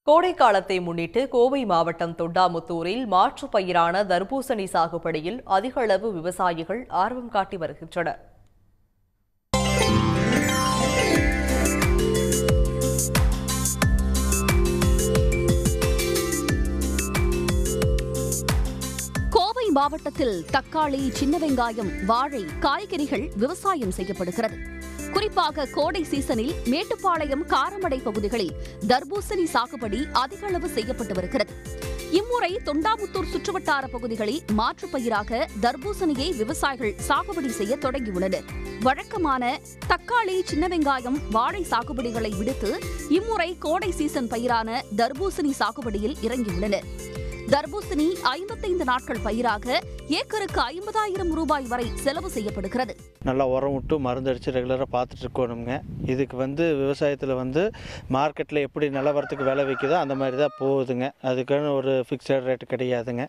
கோடை காலத்தை முன்னிட்டு கோவை மாவட்டம் தொண்டாமுத்தூரில் மாற்றுப் பயிரான தர்பூசணி சாகுபடியில் அதிக அளவு விவசாயிகள் ஆர்வம் காட்டி வருகின்றனர். கோவை மாவட்டத்தில் தக்காளி, சின்ன வெங்காயம், வாழை, காய்கறிகள் விவசாயம் செய்யப்படுகிறது. குறிப்பாக கோடை சீசனில் மேட்டுப்பாளையம், காரமடை பகுதிகளில் தர்பூசணி சாகுபடி அதிக அளவு செய்யப்பட்டு வருகிறது. இம்முறை தொண்டாமுத்தூர் சுற்றுவட்டார பகுதிகளில் மாற்றுப் பயிராக தர்பூசணியை விவசாயிகள் சாகுபடி செய்ய தொடங்கியுள்ளனர். வழக்கமான தக்காளி, சின்ன வெங்காயம், வாழை சாகுபடிகளை விடுத்து இம்முறை கோடை சீசன் பயிரான தர்பூசணி சாகுபடியில் இறங்கியுள்ளனர். தர்பூசணி 55 நாட்கள் பயிராக ஏக்கருக்கு 50,000 ரூபாய் வரை செலவு செய்யப்படுகிறது. நல்லா உரம் விட்டு மருந்து அடித்து ரெகுலராக பார்த்துட்டு இருக்கணுங்க. இதுக்கு விவசாயத்தில் மார்க்கெட்டில் எப்படி நிலவரத்துக்கு விலை வைக்குதோ அந்த மாதிரி தான் போகுதுங்க. அதுக்கான ஒரு ஃபிக்ஸட் ரேட்டு கிடையாதுங்க.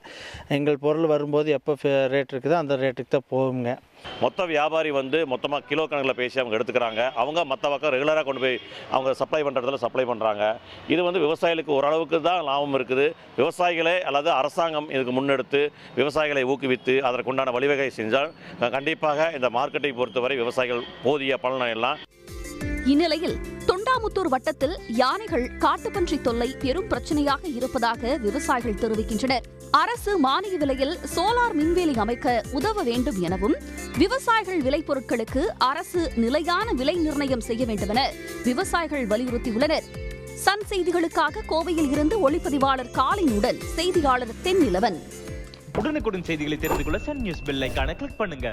எங்கள் பொருள் வரும்போது எப்போ ரேட் இருக்குதோ அந்த ரேட்டுக்கு தான் போகுங்க. மொத்த வியாபாரி மொத்தமாக கிலோ கணக்கில் பேசி அவங்க எடுத்துக்கிறாங்க. அவங்க மற்ற பக்கம் ரெகுலராக கொண்டு போய் அவங்க சப்ளை பண்ணுறதுல சப்ளை பண்ணுறாங்க. இது விவசாயிகளுக்கு ஓரளவுக்கு தான் லாபம் இருக்குது. விவசாயிகளே அல்லது அரசாங்கம் இதுக்கு முன்னெடுத்து விவசாயிகளை ஊக்குவித்து அதற்குண்டான வழிவகை செஞ்சால் கண்டிப்பாக இந்த மார்க்கெட்டை பொறுத்தவரை விவசாயிகள் போதிய பலனை எல்லாம். இந்நிலையில் தொண்டாமுத்தூர் வட்டத்தில் யானைகள், காட்டுப்பன்றி தொல்லை பெரும் பிரச்சனையாக இருப்பதாக விவசாயிகள் தெரிவிக்கின்றனர். அரசு மானிய விலையில் சோலார் மின்வேலி அமைக்க உதவ வேண்டும் எனவும், விவசாயிகள் விளைபொருட்களுக்கு அரசு நிலையான விலை நிர்ணயம் செய்ய வேண்டும் என விவசாயிகள் வலியுறுத்தியுள்ளனர். சன் செய்திகளுக்காக கோவையில் இருந்து ஒளிப்பதிவாளர் காளினுடன் செய்தியாளர் தென்னிலவன். உடனுக்குடன் செய்திகளை தெரிந்து கொள்ள சன் நியூஸ் பெல் ஐகானை கிளிக் பண்ணுங்க.